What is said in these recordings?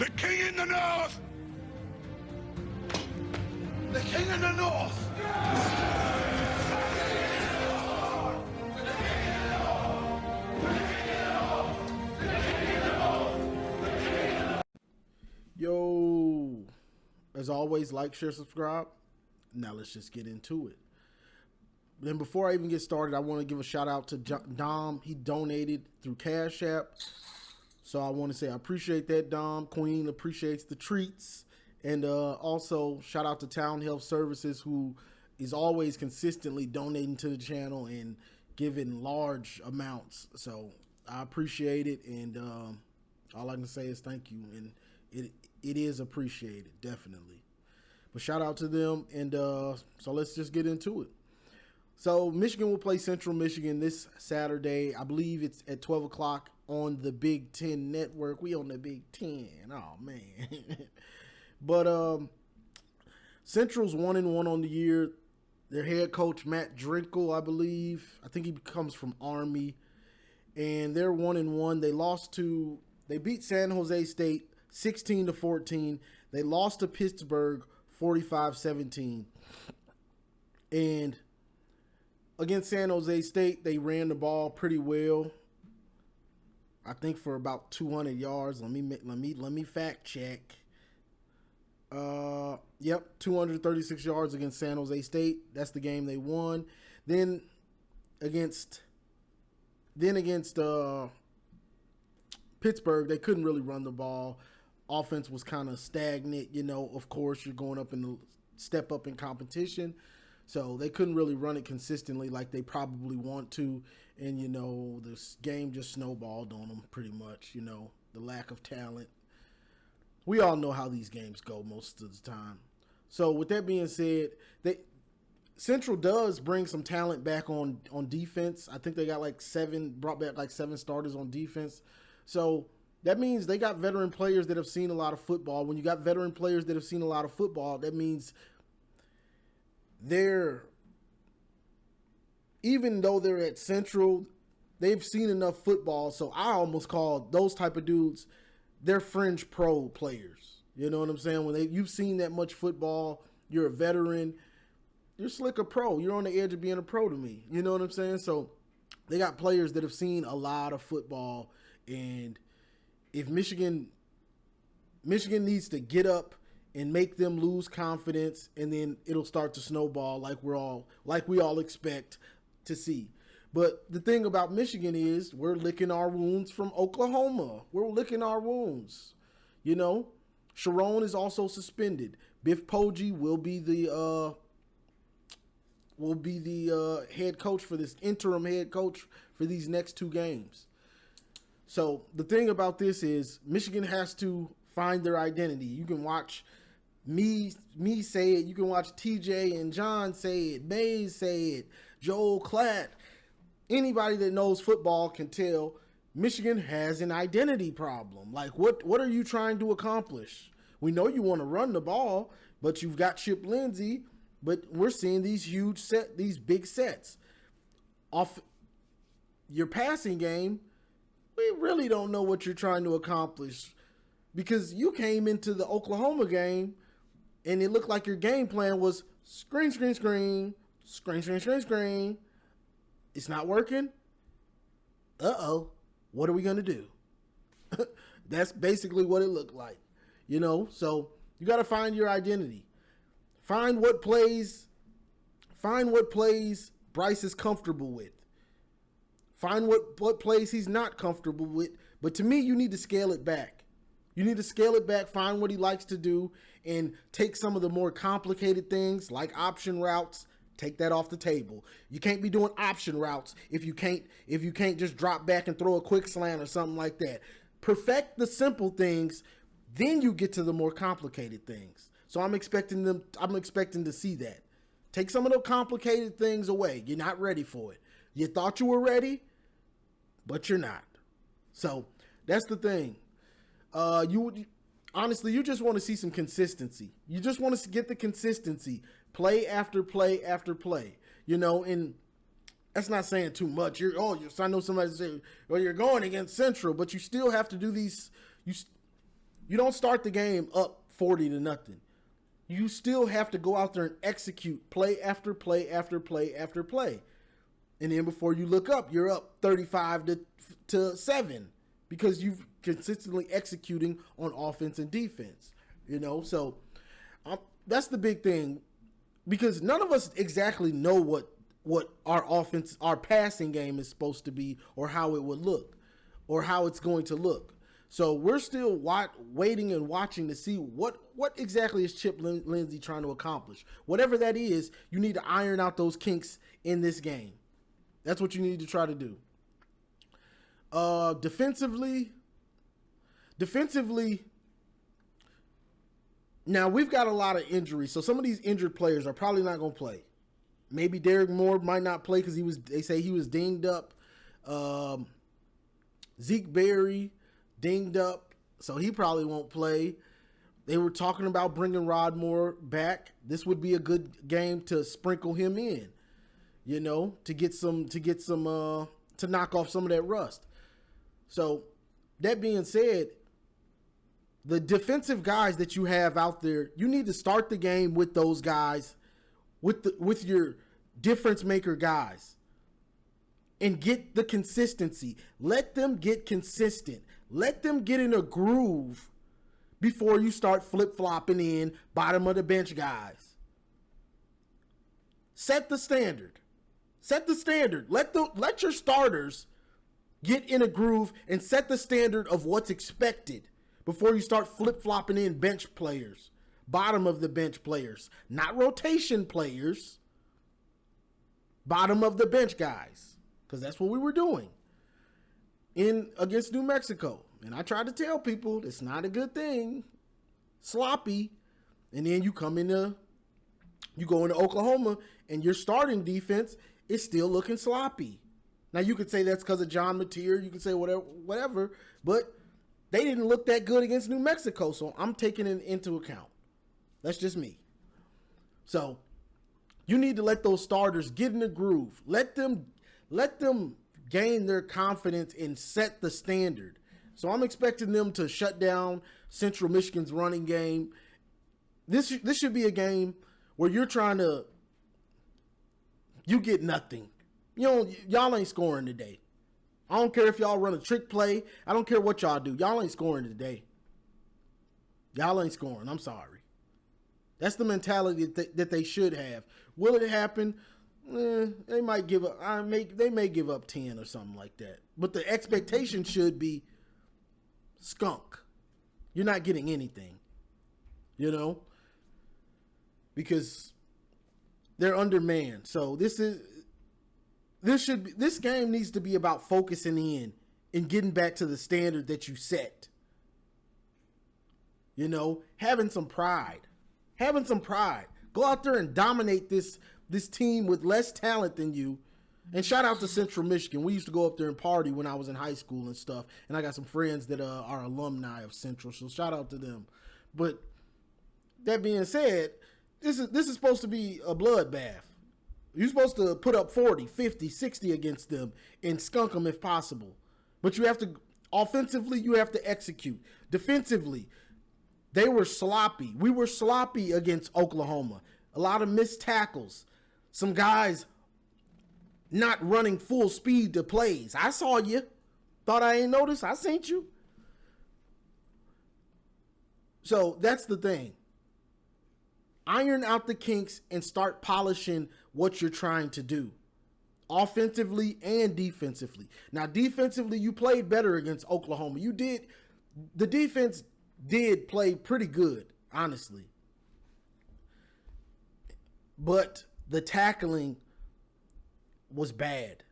The king in the north! The king in the north! Yo, as always, like, share, subscribe. Now let's just get into it. Then before I even get started, I want to give a shout out to Dom. He donated through Cash App. So I want to say I appreciate that, Dom. Queen appreciates the treats. And also shout out to Town Health Services, who is always consistently donating to the channel and giving large amounts. So I appreciate it. And all I can say is thank you. And it is appreciated, definitely. But shout out to them. And so let's just get into it. So Michigan will play Central Michigan this Saturday. I believe it's at 12 o'clock on the Big Ten Network. We on the Big Ten. Oh, man. But Central's 1-1 on the year. Their head coach, Matt Drinkle, I believe. I think he comes from Army. And they're 1-1. They beat San Jose State 16-14. They lost to Pittsburgh 45-17. And against San Jose State, they ran the ball pretty well. I think for about 200 yards. Let me fact check. Yep, 236 yards against San Jose State. That's the game they won. Then against Pittsburgh, they couldn't really run the ball. Offense was kind of stagnant. You know, of course, you're going up in the step up in competition. So they couldn't really run it consistently like they probably want to. And, you know, this game just snowballed on them pretty much, you know, the lack of talent. We all know how these games go most of the time. So with that being said, Central does bring some talent back on defense. I think they got brought back like seven starters on defense. So that means they got veteran players that have seen a lot of football. When you got veteran players that have seen a lot of football, that means even though they're at Central, they've seen enough football. So I almost call those type of dudes, they're fringe pro players. You know what I'm saying? When you've seen that much football, you're a veteran, you're slick a pro. You're on the edge of being a pro to me. You know what I'm saying? So they got players that have seen a lot of football. And if Michigan needs to get up and make them lose confidence, and then it'll start to snowball like we all expect to see. But the thing about Michigan is we're licking our wounds from Oklahoma. We're licking our wounds. You know, Sharon is also suspended. Biff Poggi will be the head coach for this interim head coach for these next two games. So the thing about this is Michigan has to find their identity. You can watch me say it. You can watch TJ and John say it. Mays say it. Joel Klatt. Anybody that knows football can tell Michigan has an identity problem. Like, what are you trying to accomplish? We know you want to run the ball, but you've got Chip Lindsey. But we're seeing these big sets off your passing game. We really don't know what you're trying to accomplish, because you came into the Oklahoma game and it looked like your game plan was screen. It's not working. Uh-oh. What are we going to do? That's basically what it looked like. You know, so you got to find your identity. Find what plays Bryce is comfortable with. Find what plays he's not comfortable with. But to me, you need to scale it back. You need to scale it back, find what he likes to do, and take some of the more complicated things like option routes. Take that off the table. You can't be doing option routes if you can't just drop back and throw a quick slant or something like that. Perfect the simple things, then you get to the more complicated things. So I'm expecting to see that. Take some of the complicated things away. You're not ready for it. You thought you were ready, but you're not. So that's the thing. Honestly, you just want to see some consistency. You just want to get the consistency, play after play after play. You know, and that's not saying too much. I know somebody say, well, you're going against Central, but you still have to do these. You You don't start the game up 40-0. You still have to go out there and execute play after play after play after play. And then before you look up, you're up 35-7 because you've consistently executing on offense and defense. So that's the big thing, because none of us exactly know what our passing game is supposed to be, or how it would look, or how it's going to look. So we're still waiting and watching to see what exactly is Chip Lindsey trying to accomplish. Whatever that is, you need to iron out those kinks in this game. That's what you need to try to do. Defensively, now we've got a lot of injuries, so some of these injured players are probably not going to play. Maybe Derek Moore might not play because they say he was dinged up. Zeke Berry dinged up, so he probably won't play. They were talking about bringing Rod Moore back. This would be a good game to sprinkle him in, to knock off some of that rust. So that being said, the defensive guys that you have out there, you need to start the game with those guys, with your difference maker guys, and get the consistency. Let them get consistent. Let them get in a groove before you start flip-flopping in bottom of the bench guys. Set the standard. Set the standard. Let your starters get in a groove and set the standard of what's expected before you start flip-flopping in bench players, bottom of the bench players, not rotation players, bottom of the bench guys, because that's what we were doing against New Mexico. And I tried to tell people it's not a good thing, sloppy, and then you go into Oklahoma and your starting defense is still looking sloppy. Now you could say that's because of John Mateer, you could say whatever, but they didn't look that good against New Mexico, so I'm taking it into account. That's just me. So you need to let those starters get in the groove. Let them gain their confidence and set the standard. So I'm expecting them to shut down Central Michigan's running game. This should be a game where you get nothing. Y'all ain't scoring today. I don't care if y'all run a trick play. I don't care what y'all do. Y'all ain't scoring today. Y'all ain't scoring. I'm sorry. That's the mentality that they should have. Will it happen? They might give up. They may give up 10 or something like that. But the expectation should be skunk. You're not getting anything. Because they're undermanned. So this game needs to be about focusing in and getting back to the standard that you set. Having some pride. Go out there and dominate this team with less talent than you. And shout out to Central Michigan. We used to go up there and party when I was in high school and stuff. And I got some friends that are alumni of Central, so shout out to them. But that being said, this is supposed to be a bloodbath. You're supposed to put up 40, 50, 60 against them and skunk them if possible. But offensively, you have to execute. Defensively, they were sloppy. We were sloppy against Oklahoma. A lot of missed tackles. Some guys not running full speed to plays. I saw you. Thought I ain't noticed? I seen you. So that's the thing. Iron out the kinks and start polishing what you're trying to do. Offensively and defensively. Now, defensively, you played better against Oklahoma. The defense did play pretty good, honestly. But the tackling was bad.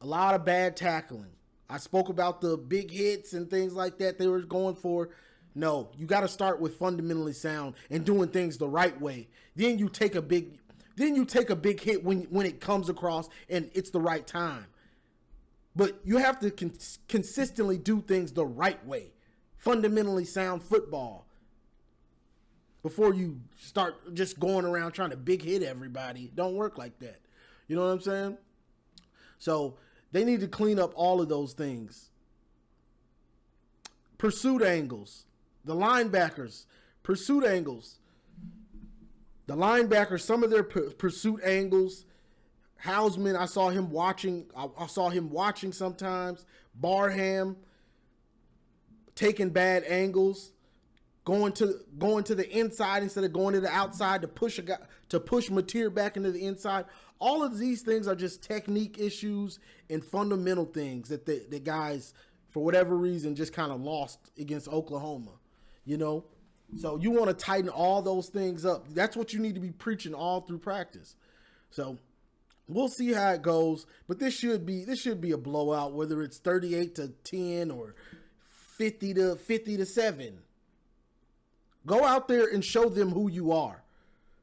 A lot of bad tackling. I spoke about the big hits and things like that they were going for. No, you got to start with fundamentally sound and doing things the right way. Then you take a big hit when it comes across and it's the right time. But you have to consistently do things the right way. Fundamentally sound football. Before you start just going around trying to big hit everybody. Don't work like that. You know what I'm saying? So they need to clean up all of those things. Pursuit angles. The linebackers, pursuit angles. The linebackers, some of their pursuit angles. Hausman, I saw him watching. I saw him watching sometimes. Barham taking bad angles, going to the inside instead of going to the outside to push Mateer back into the inside. All of these things are just technique issues and fundamental things that the guys, for whatever reason, just kind of lost against Oklahoma. You know, so you want to tighten all those things up. That's what you need to be preaching all through practice. So we'll see how it goes, but this should be a blowout, whether it's 38-10 or 50-7. Go out there and show them who you are.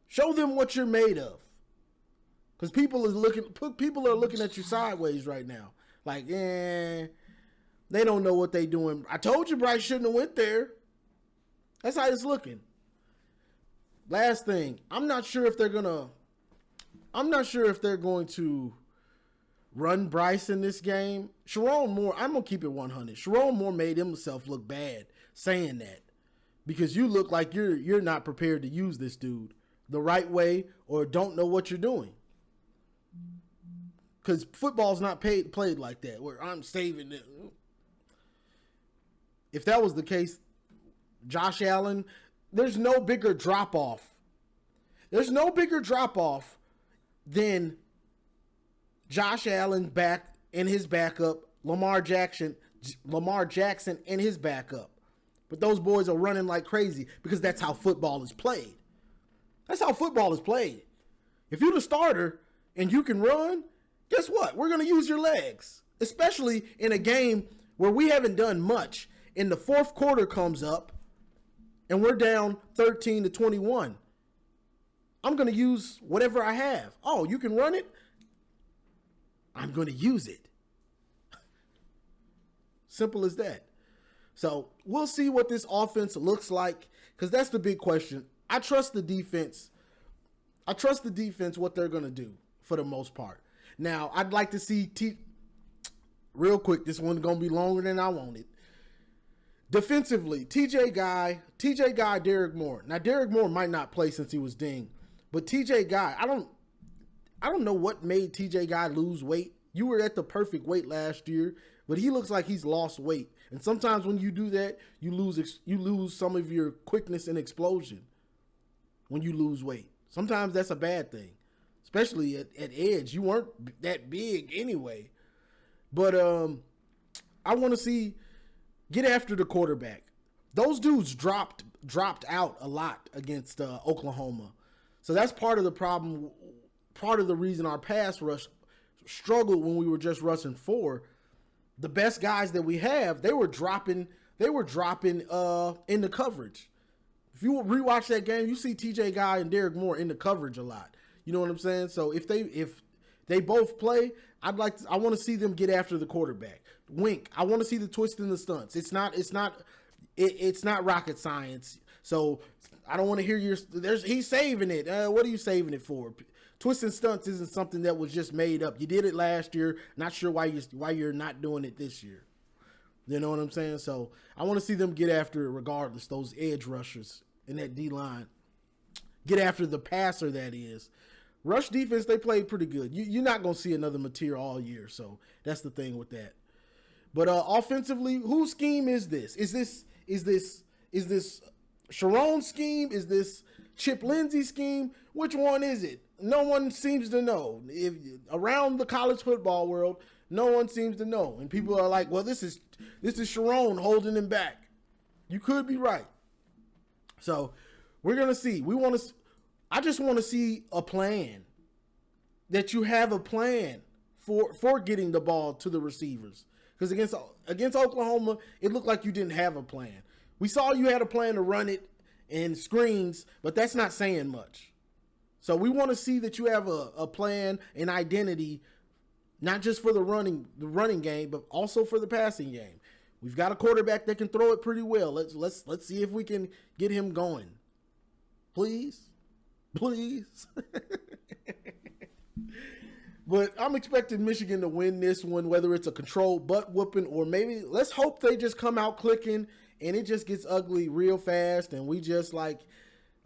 Show them what you're made of. Because people are looking at you sideways right now. Like, they don't know what they doing. I told you Bryce shouldn't have went there. That's how it's looking. Last thing, I'm not sure if they're going to run Bryce in this game. Sharon Moore, I'm going to keep it 100. Sharon Moore made himself look bad saying that. Because you look like you're not prepared to use this dude the right way or don't know what you're doing. Because football's not played like that, where I'm saving it. If that was the case, Josh Allen, there's no bigger drop-off. There's no bigger drop-off than Josh Allen back and his backup, Lamar Jackson and his backup. But those boys are running like crazy because that's how football is played. That's how football is played. If you're the starter and you can run, guess what? We're going to use your legs, especially in a game where we haven't done much. And the fourth quarter comes up and we're down 13-21. I'm going to use whatever I have. Oh, you can run it? I'm going to use it. Simple as that. So we'll see what this offense looks like, because that's the big question. I trust the defense. What they're going to do for the most part. Now, I'd like to see real quick, this one's going to be longer than I wanted. Defensively, TJ Guy, Derek Moore. Now, Derek Moore might not play since he was dinged, but TJ Guy, I don't know what made TJ Guy lose weight. You were at the perfect weight last year, but he looks like he's lost weight. And sometimes when you do that, you lose some of your quickness and explosion when you lose weight. Sometimes that's a bad thing, especially at edge. You weren't that big anyway. But I want to see, get after the quarterback. Those dudes dropped out a lot against Oklahoma. So that's part of the problem, part of the reason our pass rush struggled when we were just rushing 4. The best guys that we have, they were dropping in the coverage. If you rewatch that game, you see TJ Guy and Derek Moore in the coverage a lot. You know what I'm saying? So if they both play, I want to see them get after the quarterback. Wink. I want to see the twist and the stunts. It's not rocket science. So I don't want to hear he's saving it. What are you saving it for? Twist and stunts isn't something that was just made up. You did it last year. Not sure why you're not doing it this year. You know what I'm saying? So I want to see them get after it regardless, those edge rushers in that D-line. Get after the passer, that is. Rush defense, they played pretty good. You're not going to see another Mateer all year, so that's the thing with that. But offensively, whose scheme is this? Is this Sharon's scheme? Is this Chip Lindsey's scheme? Which one is it? No one seems to know. Around the college football world, no one seems to know. And people are like, well, this is Sharon holding him back. You could be right. So we're going to see. I just want to see a plan. That you have a plan for getting the ball to the receivers. Because against Oklahoma, it looked like you didn't have a plan. We saw you had a plan to run it and screens, but that's not saying much. So we want to see that you have a plan, an identity, not just for the running game, but also for the passing game. We've got a quarterback that can throw it pretty well. Let's see if we can get him going. Please. But I'm expecting Michigan to win this one, whether it's a controlled butt whooping or maybe let's hope they just come out clicking and it just gets ugly real fast, and we just like,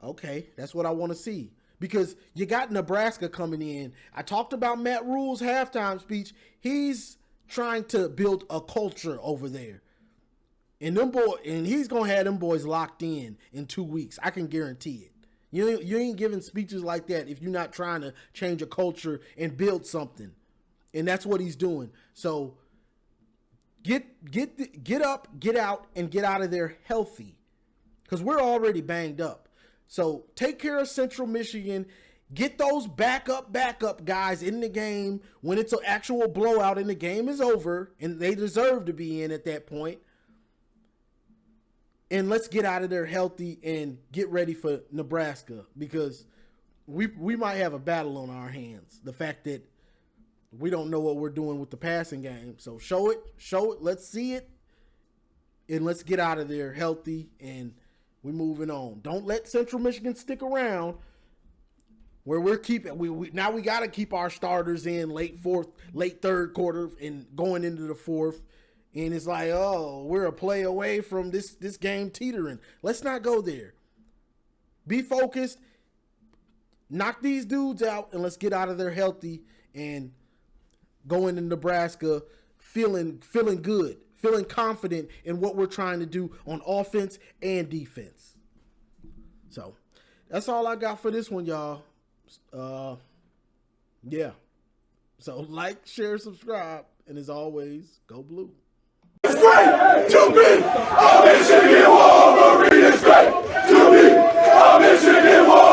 okay, that's what I want to see. Because you got Nebraska coming in. I talked about Matt Rule's halftime speech. He's trying to build a culture over there. And he's gonna have them boys locked in 2 weeks. I can guarantee it. You ain't giving speeches like that if you're not trying to change a culture and build something. And that's what he's doing. So get up, get out, and get out of there healthy. Because we're already banged up. So take care of Central Michigan. Get those backup guys in the game when it's an actual blowout and the game is over, and they deserve to be in at that point. And let's get out of there healthy and get ready for Nebraska, because we might have a battle on our hands. The fact that we don't know what we're doing with the passing game. So show it, let's see it, and let's get out of there healthy, and we're moving on. Don't let Central Michigan stick around where we're keeping. Now we got to keep our starters in late third quarter and going into the fourth. And it's like, oh, we're a play away from this game teetering. Let's not go there. Be focused. Knock these dudes out, and let's get out of there healthy and go into Nebraska feeling good. Feeling confident in what we're trying to do on offense and defense. So that's all I got for this one, y'all. Yeah. So like, share, subscribe, and as always, go blue. It's great to be a Michigan Wolverine. It's great to be a Michigan Wolverine.